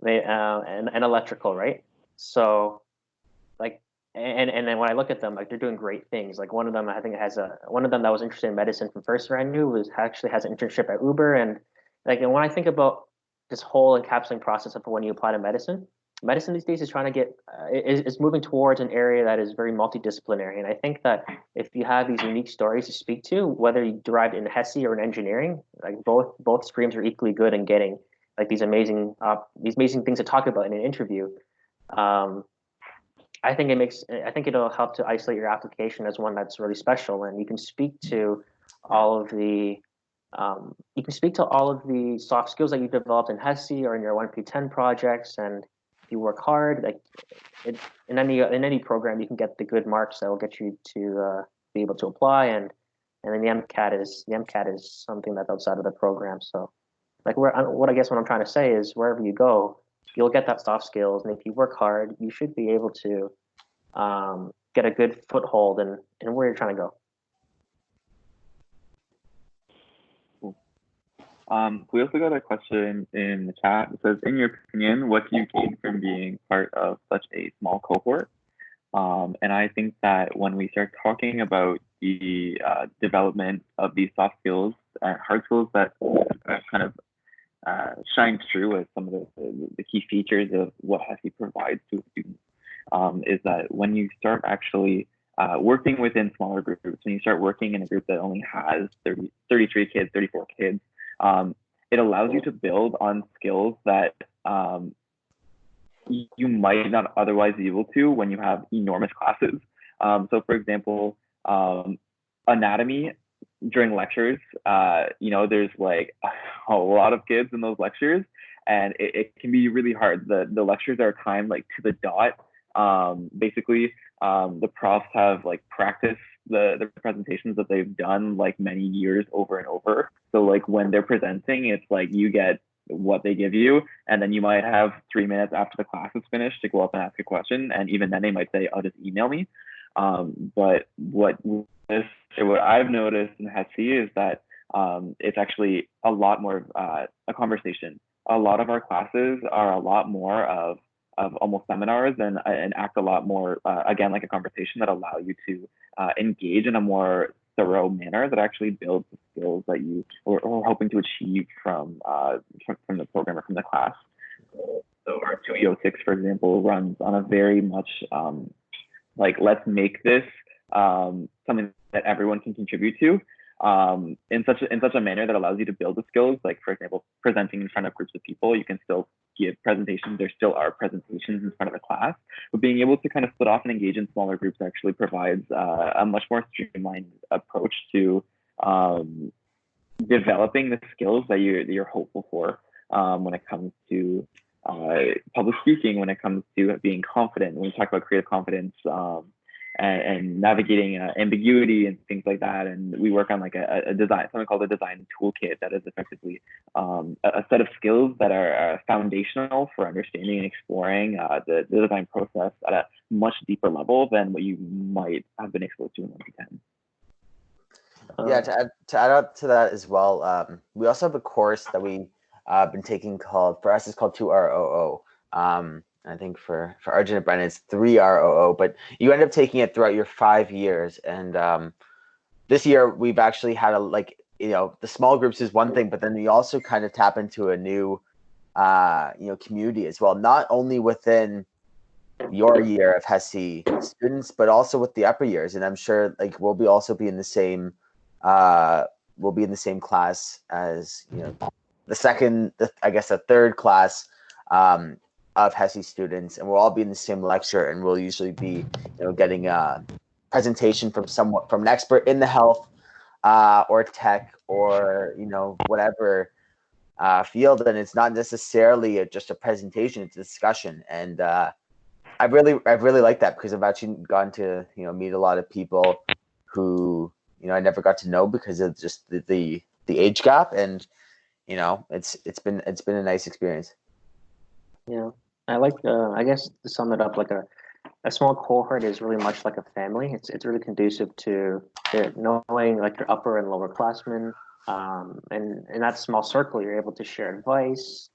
[SPEAKER 3] And electrical, right? So, like, and then when I look at them, like, they're doing great things. Like, one of them, I think, one of them that was interested in medicine from first year I knew actually has an internship at Uber. And like, and when I think about this whole encapsulating process of when you apply to medicine these days is trying to get is moving towards an area that is very multidisciplinary. And I think that if you have these unique stories to speak to, whether you derived in HESE or in engineering, like both streams are equally good in getting like these amazing things to talk about in an interview. I think it'll help to isolate your application as one that's really special, and you can speak to all of the you can speak to all of the soft skills that you developed in HESE or in your 1P10 projects, and if you work hard, like in any program, you can get the good marks that will get you to be able to apply, and then the MCAT is something that's outside of the program. So, like what I guess what I'm trying to say is wherever you go, you'll get that soft skills, and if you work hard, you should be able to get a good foothold in where you're trying to go.
[SPEAKER 5] We also got a question in the chat. It says, in your opinion, what do you gain from being part of such a small cohort? And I think that when we start talking about the development of these soft skills, hard skills that kind of shine through as some of the key features of what HESE provides to a student, is that when you start actually working within smaller groups, when you start working in a group that only has 33 kids, 34 kids, it allows you to build on skills that you might not otherwise be able to when you have enormous classes. So for example, anatomy during lectures, there's like a lot of kids in those lectures, and it can be really hard. The lectures are timed like to the dot. Basically, the profs have like practiced the presentations that they've done like many years over and over. So like when they're presenting, it's like you get what they give you, and then you might have 3 minutes after the class is finished to go up and ask a question, and even then they might say, "Oh, just email me." But what I've noticed in HESE is that it's actually a lot more a conversation. A lot of our classes are a lot more of almost seminars and act a lot more, again, like a conversation that allow you to engage in a more thorough manner that actually builds the skills that you are hoping to achieve from the program or from the class. So our 2E06, for example, runs on a very much like, let's make this something that everyone can contribute to, in such a manner that allows you to build the skills. Like, for example, presenting in front of groups of people, you can still give presentations. There still are presentations in front of a class, but being able to kind of split off and engage in smaller groups actually provides a much more streamlined approach to developing the skills that you're hopeful for when it comes to public speaking, when it comes to being confident, when we talk about creative confidence, and navigating ambiguity and things like that. And we work on like a design, something called a design toolkit, that is effectively a set of skills that are foundational for understanding and exploring the design process at a much deeper level than what you might have been exposed to in 1P10.
[SPEAKER 4] Yeah, to add up to that as well, we also have a course that we been taking for us, it's called 2ROO. I think for Arjun and Brennan, it's 3ROO, but you end up taking it throughout your 5 years. And this year we've actually had the small groups is one thing, but then we also kind of tap into a new, community as well, not only within your year of HESE students, but also with the upper years. And I'm sure like we'll also be in the same, class as, the third class, of HESE students, and we'll all be in the same lecture, and we'll usually be getting a presentation from an expert in the health or tech or whatever field, and it's not necessarily just a presentation, it's a discussion. And I really like that, because I've actually gotten to meet a lot of people who I never got to know because of just the age gap, and it's been a nice experience.
[SPEAKER 3] Yeah, I like. I guess to sum it up, like a small cohort is really much like a family. It's really conducive to knowing like your upper and lower classmen, and in that small circle, you're able to share advice,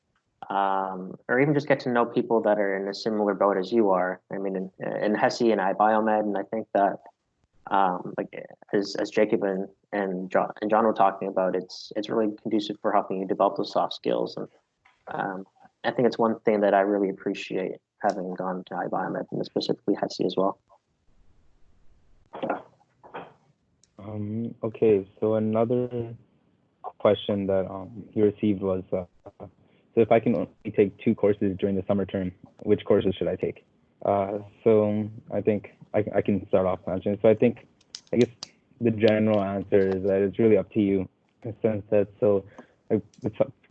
[SPEAKER 3] or even just get to know people that are in a similar boat as you are. I mean, in HESE and iBioMed, and I think that like as Jacob and John were talking about, it's really conducive for helping you develop those soft skills. And I think it's one thing that I really appreciate having gone to iBioMed, and specifically HESE as well.
[SPEAKER 2] Okay, so another question that he received was, so if I can only take 2 courses during the summer term, which courses should I take? So I think I can start off answering. So I guess the general answer is that it's really up to you. the sense that like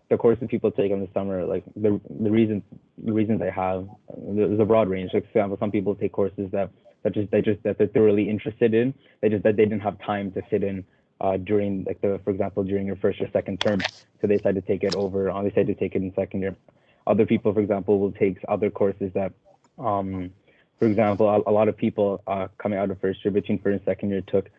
[SPEAKER 2] the courses people take in the summer, like the reasons they have, there's a broad range. Like, for example, some people take courses that they're thoroughly interested in. That they didn't have time to sit in during, like, for example, during your first or second term, so they decided to take it in second year. Other people, for example, will take other courses that, for example, a lot of people coming out of first year, between first and second year, took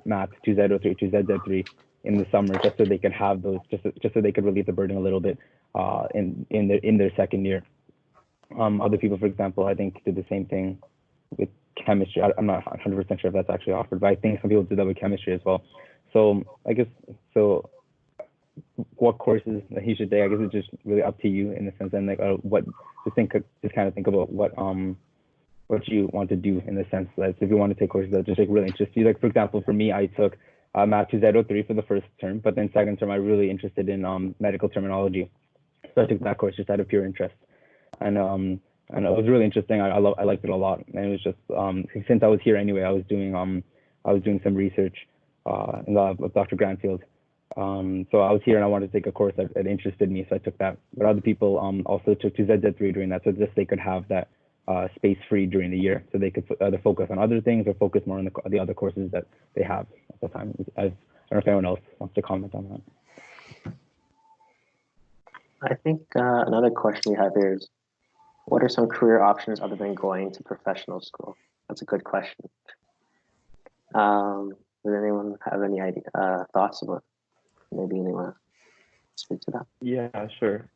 [SPEAKER 2] math 2Z03, 2ZZ3 in the summer, just so they could have those, just so they could relieve the burden a little bit in their second year. Other people, for example, I think did the same thing with chemistry. I'm not 100% sure if that's actually offered, but I think some people do that with chemistry as well. So I guess, what courses that he should take, I guess it's just really up to you, in the sense, and like just kind of think about what you want to do, in the sense that if you want to take courses that just like really interest you. Like, for example, for me, I took math 2Z03 for the first term, but then second term I really interested in medical terminology, so I took that course just out of pure interest, and it was really interesting. I liked it a lot, and it was just since I was here anyway, I was doing some research with Dr. Granfield. So I was here and I wanted to take a course that interested me, so I took that. But other people also took 2ZZ3 during that, so just they could have that space free during the year, so they could either focus on other things or focus more on the other courses that they have at the time. I don't know if anyone else wants to comment on that.
[SPEAKER 3] I think another question we have here is, what are some career options other than going to professional school? That's a good question. Does anyone have any thoughts about it? Maybe anyone speak to that?
[SPEAKER 5] Yeah, sure.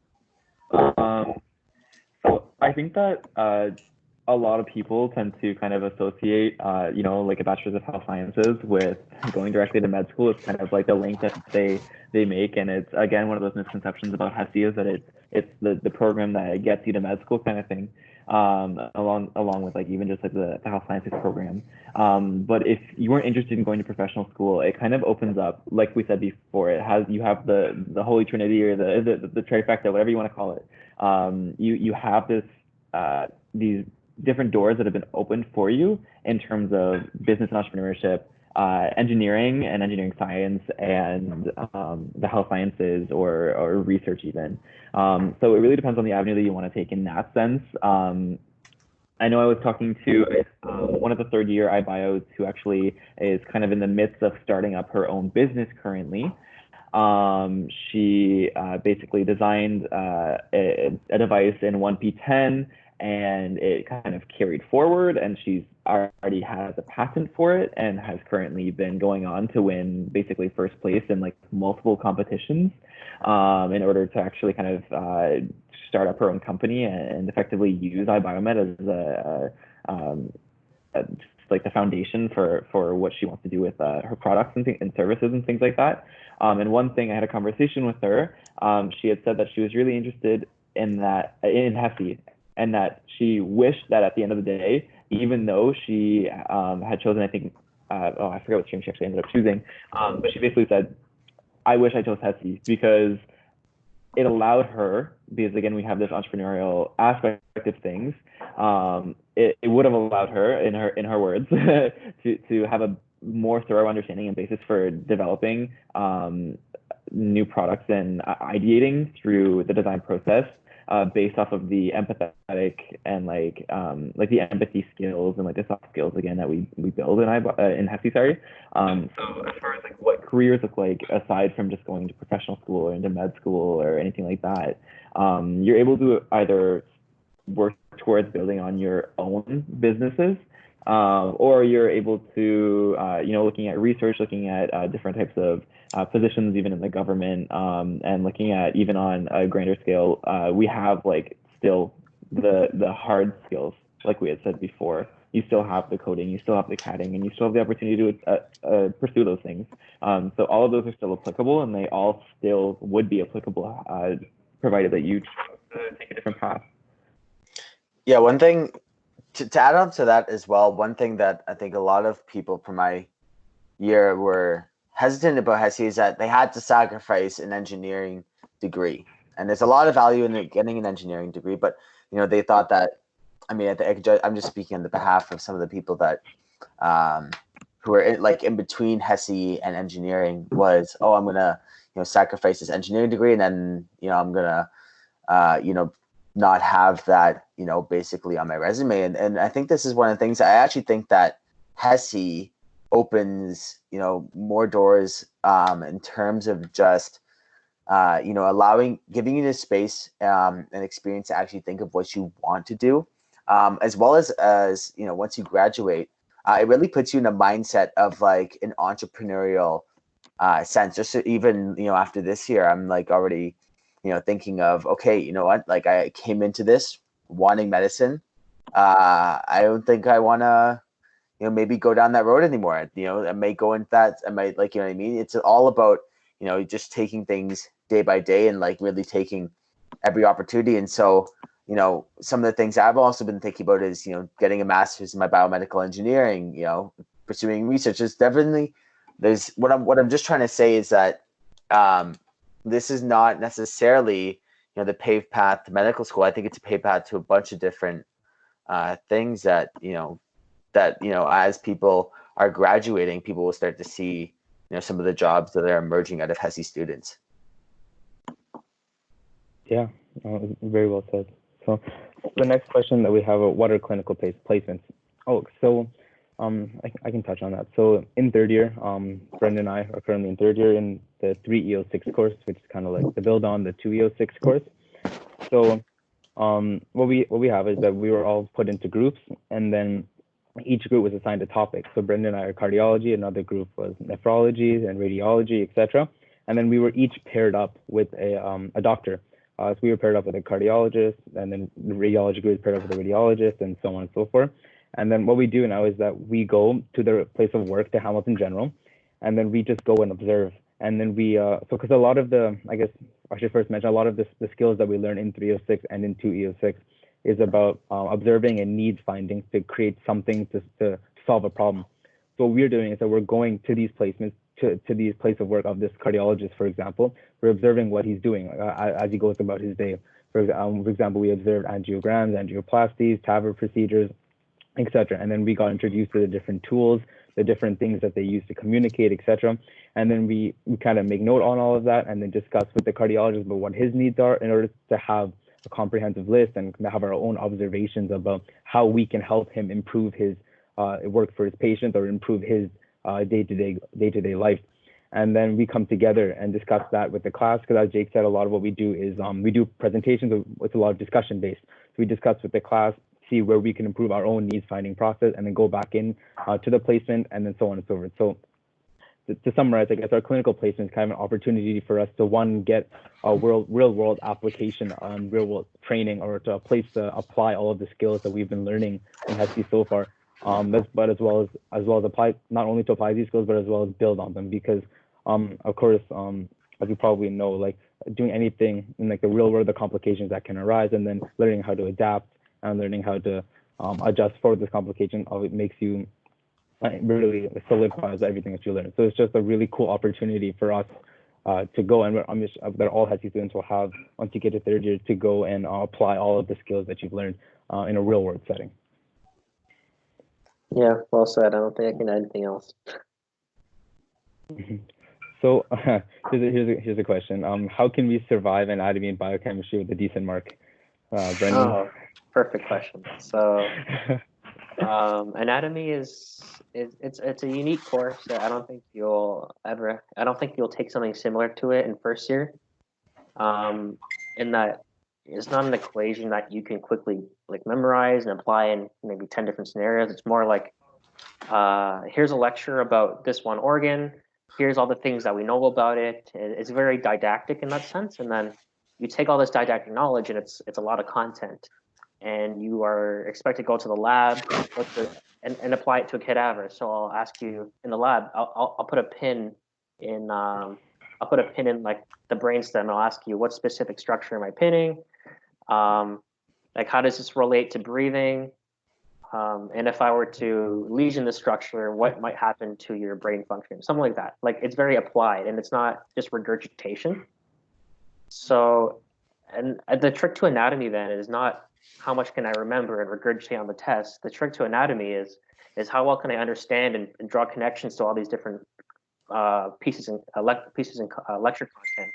[SPEAKER 5] So I think that a lot of people tend to kind of associate, like a bachelor's of health sciences with going directly to med school. It's kind of like the link that they make, and it's, again, one of those misconceptions about HESE is that it's the program that gets you to med school kind of thing, along with like even just like the health sciences program. But if you weren't interested in going to professional school, it kind of opens up, like we said before, you have the holy trinity, or the trifecta, whatever you want to call it. You have these different doors that have been opened for you in terms of business and entrepreneurship, engineering and engineering science, and the health sciences, or research even. So it really depends on the avenue that you want to take in that sense. I know I was talking to one of the third year iBios who actually is kind of in the midst of starting up her own business currently. She basically designed a device in 1P10, and it kind of carried forward, and she's already has a patent for it, and has currently been going on to win basically first place in like multiple competitions in order to actually kind of start up her own company and effectively use iBioMed as like the foundation for what she wants to do with her products and services and things like that. And one thing, I had a conversation with her. She had said that she was really interested in HESE, and that she wished that at the end of the day, even though she had chosen, I think, I forget what stream she actually ended up choosing, but she basically said, I wish I chose HESE, because it allowed her, because again, we have this entrepreneurial aspect of things, it would have allowed her, in her words, to have a more thorough understanding and basis for developing new products and ideating through the design process, based off of the empathetic and like the empathy skills and like the soft skills, again, that we build in HESE, sorry. So as far as like what careers look like, aside from just going to professional school or into med school or anything like that, you're able to either work towards building on your own businesses, or you're able to, looking at research, looking at different types of positions, even in the government, and looking at even on a grander scale, we have like still the hard skills, like we had said before. You still have the coding, you still have the CADing, and you still have the opportunity to pursue those things. So all of those are still applicable, and they all still would be applicable, provided that you take a different path.
[SPEAKER 4] Yeah, one thing to add on to that as well, one thing that I think a lot of people from my year were hesitant about HESE is that they had to sacrifice an engineering degree. And there's a lot of value in getting an engineering degree, but they thought that, I mean, I'm just speaking on the behalf of some of the people that who are in between HESE and engineering was, oh, I'm gonna sacrifice this engineering degree, and then I'm gonna not have that basically on my resume. And I think this is one of the things I actually think that HESE opens more doors in terms of just giving you the space and experience to actually think of what you want to do, as well as once you graduate, it really puts you in a mindset of like an entrepreneurial sense. Just so even after this year, I'm like already thinking of, okay, you know what, like I came into this wanting medicine. I don't think I want to maybe go down that road anymore. I may go into that. I might, like, what I mean? It's all about, just taking things day by day and like really taking every opportunity. And so, some of the things I've also been thinking about is, getting a master's in my biomedical engineering, pursuing research. There's what I'm just trying to say is that this is not necessarily, the paved path to medical school. I think it's a paved path to a bunch of different things that, as people are graduating, people will start to see, some of the jobs that are emerging out of HESE students.
[SPEAKER 2] Yeah, very well said. So the next question that we have, what are clinical placements? Oh, so I can touch on that. So in third year, Brendan and I are currently in third year in the 3 EO6 course, which is kind of like the build on the 2 EO6 course. So what we have is that we were all put into groups, and then each group was assigned a topic. So Brendan and I are cardiology, another group was nephrology and radiology, etc. And then we were each paired up with a doctor. So we were paired up with a cardiologist, and then the radiology group was paired up with a radiologist, and so on and so forth. And then what we do now is that we go to the place of work, to Hamilton General, and then we just go and observe. And then so because a lot of I guess I should first mention, a lot of the skills that we learn in 306 and in 2 EO6 is about observing and needs finding to create something to solve a problem. So what we're doing is that we're going to these placements, to these places of work of this cardiologist, for example. We're observing what he's doing as he goes about his day. For example, we observed angiograms, angioplasties, TAVR procedures, etc. And then we got introduced to the different tools, the different things that they use to communicate, etc. And then we kind of make note on all of that, and then discuss with the cardiologist about what his needs are in order to have a comprehensive list and have our own observations about how we can help him improve his work for his patients or improve his day-to-day life. And then we come together and discuss that with the class, because as Jake said, a lot of what we do is we do presentations. It's a lot of discussion based. So we discuss with the class, see where we can improve our own needs finding process, and then go back in to the placement, and then so on and so forth. So to summarize, I guess our clinical placement is kind of an opportunity for us to, one, get a real world application on real world training, or to a place to apply all of the skills that we've been learning in HESE so far. But as well as apply, not only to apply these skills, but as well as build on them, because of course, as you probably know, like doing anything in like the real world, the complications that can arise, and then learning how to adapt and learning how to adjust for this complication, it makes you really solidifies everything that you learn. So it's just a really cool opportunity for us to go, and that all HESE students will have once you get to third year, to go and apply all of the skills that you've learned in a real world setting.
[SPEAKER 3] Yeah, well said. I don't think I can add anything else.
[SPEAKER 2] So here's a question. How can we survive anatomy and biochemistry with a decent mark? Brendan?
[SPEAKER 3] Oh, perfect question. So anatomy it's a unique course that I don't think you'll take something similar to it in first year. In that it's not an equation that you can quickly like memorize and apply in maybe 10 different scenarios. It's more like here's a lecture about this one organ. Here's all the things that we know about it. It's very didactic in that sense. And then you take all this didactic knowledge, and it's a lot of content, and you are expected to go to the lab and apply it to a cadaver. So I'll ask you in the lab, I'll put a pin in like the brainstem. I'll ask you, what specific structure am I pinning? Like, how does this relate to breathing? And if I were to lesion the structure, what might happen to your brain function? Something like that. Like, it's very applied, and it's not just regurgitation. So, and the trick to anatomy then is not how much can I remember and regurgitate on the test. The trick to anatomy is is how well can I understand and draw connections to all these different pieces in lecture content,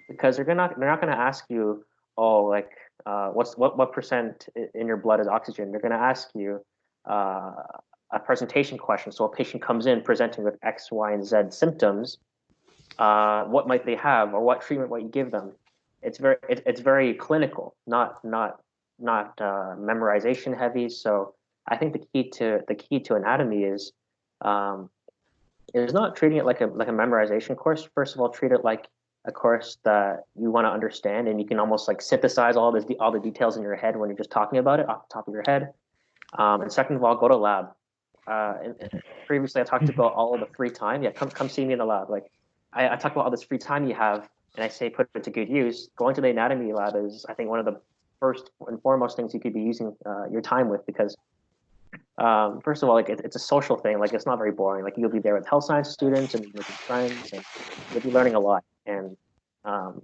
[SPEAKER 3] because they're not going to ask you, oh, like what percent in your blood is oxygen. They're going to ask you a presentation question. So a patient comes in presenting with X, Y, and Z symptoms. What might they have, or what treatment might you give them? It's very clinical, not memorization heavy. So I think the key to anatomy is not treating it like a memorization course. First of all, treat it like a course that you want to understand, and you can almost like synthesize all the details in your head when you're just talking about it off the top of your head. And second of all, go to lab. And previously, I talked about all of the free time. Yeah, come see me in the lab. Like I talk about all this free time you have, and I say put it to good use. Going to the anatomy lab is, I think, one of the first and foremost things you could be using your time with, because first of all, like it's a social thing. Like it's not very boring. Like you'll be there with health science students and with friends, and you'll be learning a lot. And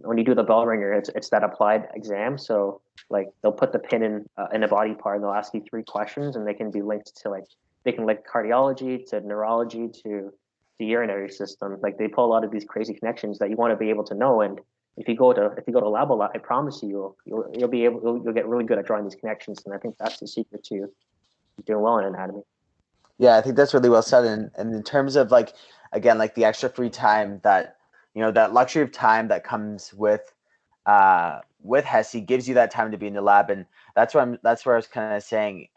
[SPEAKER 3] when you do the Bellringer, it's that applied exam. So like they'll put the pin in a body part, and they'll ask you 3 questions, and they can be linked to they can link cardiology to neurology to the urinary system. Like they pull a lot of these crazy connections that you want to be able to know. And if you go to lab a lot, I promise you'll get really good at drawing these connections. And I think that's the secret to doing well in anatomy.
[SPEAKER 4] Yeah, I think that's really well said. And in terms of like, again, like the extra free time that, that luxury of time that comes with HESE gives you that time to be in the lab. And that's where I was kind of saying,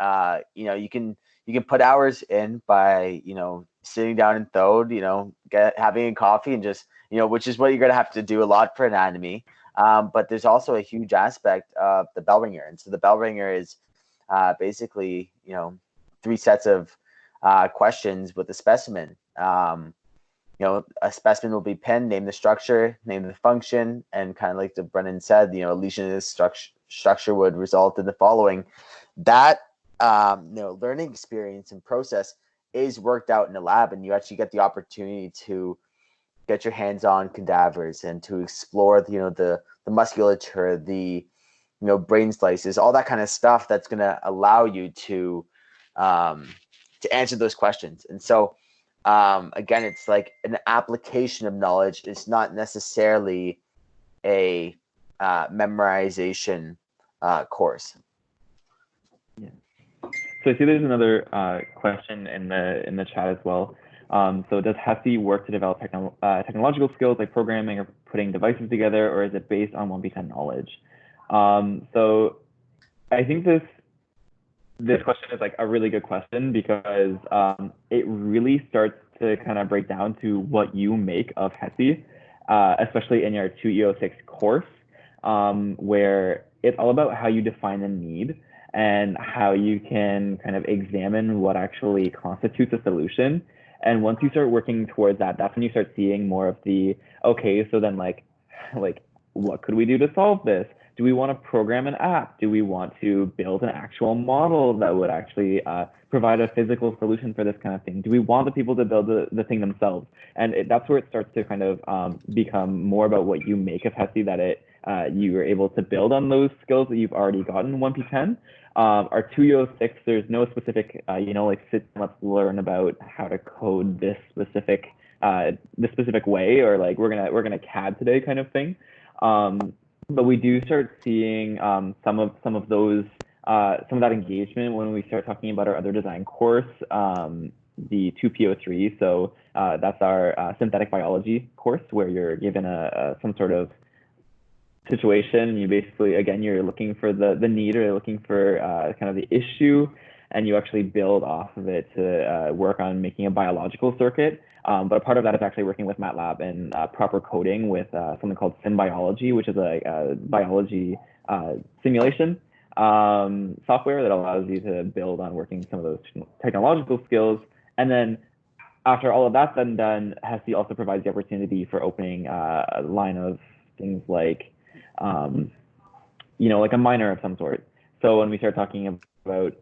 [SPEAKER 4] you can put hours in by, sitting down in Thode, having a coffee and just, which is what you're going to have to do a lot for anatomy. But there's also a huge aspect of the Bellringer. And so the Bellringer is basically, 3 sets of questions with a specimen. A specimen will be pinned, name the structure, name the function, and kind of like the Brennan said, a lesion in this structure would result in the following. That learning experience and process is worked out in the lab, and you actually get the opportunity to get your hands on cadavers and to explore the musculature, the brain slices, all that kind of stuff that's going to allow you to answer those questions. And so again, it's like an application of knowledge. It's not necessarily a memorization course.
[SPEAKER 5] Yeah. So I see there's another question in the chat as well. So does HESE work to develop technological skills like programming or putting devices together, or is it based on 1p10 knowledge? So I think this question is like a really good question, because it really starts to kind of break down to what you make of HESE, especially in your 2E06 course, where it's all about how you define the need and how you can kind of examine what actually constitutes a solution. And once you start working towards that, that's when you start seeing more of the, okay, so then like what could we do to solve this? Do we want to program an app? Do we want to build an actual model that would actually provide a physical solution for this kind of thing? Do we want the people to build the thing themselves? And that's where it starts to kind of become more about what you make of HESE, that you are able to build on those skills that you've already gotten in 1p10. Our 2E06, there's no specific, sit and let's learn about how to code this specific way, or like we're gonna CAD today kind of thing. But we do start seeing some of that engagement when we start talking about our other design course, the 2P03. So that's our synthetic biology course, where you're given some sort of situation, and you basically, again, you're looking for the need, or you're looking for kind of the issue, and you actually build off of it to work on making a biological circuit. But a part of that is actually working with MATLAB and proper coding with something called SynBiology, which is a biology simulation software that allows you to build on working some of those technological skills. And then after all of that's been done, HESE also provides the opportunity for opening a line of things like, like a minor of some sort. So when we start talking about,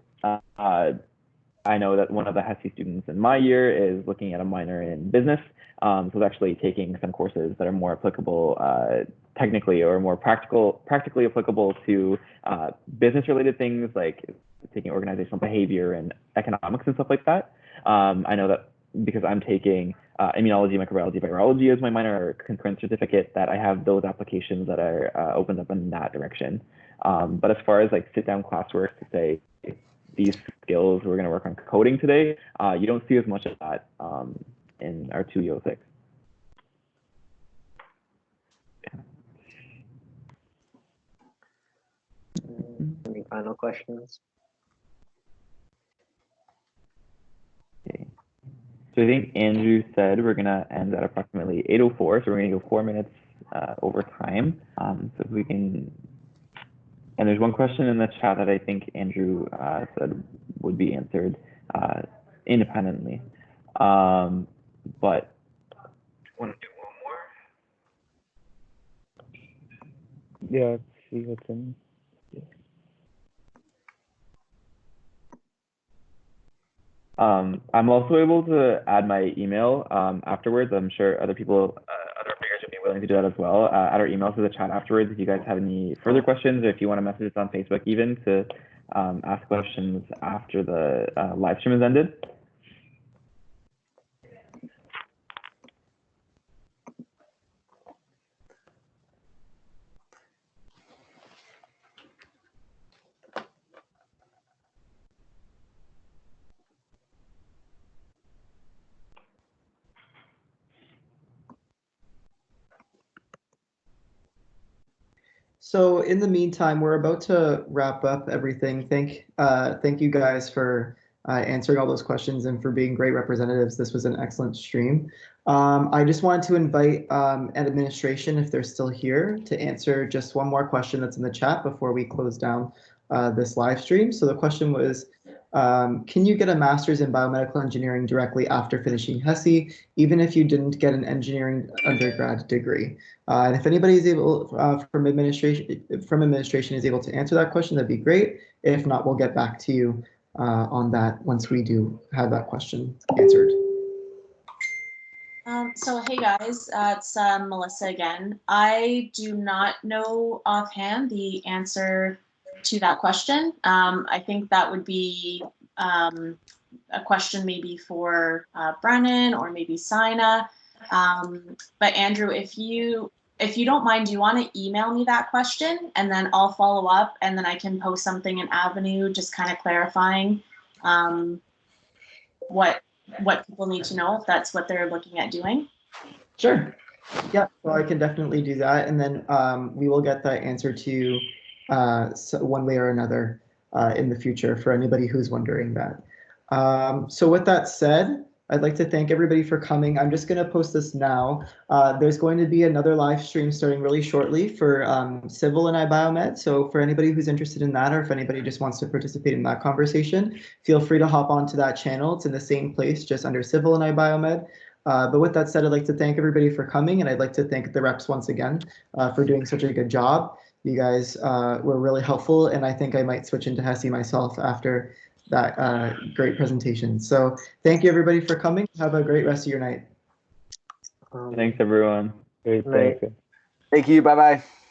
[SPEAKER 5] I know that one of the HESE students in my year is looking at a minor in business. So it's actually taking some courses that are more applicable technically, or more practically applicable to business related things, like taking organizational behavior and economics and stuff like that. I know that because I'm taking immunology, microbiology, virology as my minor concurrent certificate, that I have those applications that are opened up in that direction. But as far as like sit down classwork to say these skills, we're going to work on coding today, you don't see as much of that in our 2E06.
[SPEAKER 3] Any final questions?
[SPEAKER 5] Okay. So I think Andrew said we're going to end at approximately 8:04, so we're going to go 4 minutes over time. So if we can, and there's one question in the chat that I think Andrew said would be answered independently. But I want to do one more.
[SPEAKER 2] Yeah, let's see what's in.
[SPEAKER 5] I'm also able to add my email afterwards. I'm sure other people, other players would be willing to do that as well. Add our email to the chat afterwards if you guys have any further questions, or if you want to message us on Facebook even to ask questions after the live stream has ended.
[SPEAKER 6] So in the meantime, we're about to wrap up everything. Thank you guys for answering all those questions and for being great representatives. This was an excellent stream. I just wanted to invite administration, if they're still here, to answer just one more question that's in the chat before we close down this live stream. So the question was, can you get a master's in biomedical engineering directly after finishing HESE, even if you didn't get an engineering undergrad degree? And if anybody is able from administration is able to answer that question, that'd be great. If not, we'll get back to you on that once we do have that question answered.
[SPEAKER 1] So hey guys, it's Melissa again. I do not know offhand the answer to that question. I think that would be a question maybe for Brennan or maybe Sina. But Andrew, if you don't mind, do you want to email me that question and then I'll follow up and then I can post something in Avenue just kind of clarifying what people need to know if that's what they're looking at doing?
[SPEAKER 6] Sure. Yeah, so I can definitely do that. And then we will get that answer to you one way or another in the future for anybody who's wondering that. So with that said, I'd like to thank everybody for coming. I'm just going to post this now. There's going to be another live stream starting really shortly for Civil and iBioMed. So for anybody who's interested in that, or if anybody just wants to participate in that conversation, feel free to hop onto that channel. It's in the same place, just under Civil and iBioMed. But with that said, I'd like to thank everybody for coming, and I'd like to thank the reps once again for doing such a good job. You guys were really helpful, and I think I might switch into HESE myself after that great presentation. So thank you everybody for coming. Have a great rest of your night.
[SPEAKER 5] Thanks everyone.
[SPEAKER 2] Great,
[SPEAKER 3] Right.
[SPEAKER 2] thanks.
[SPEAKER 4] Thank you. Bye-bye.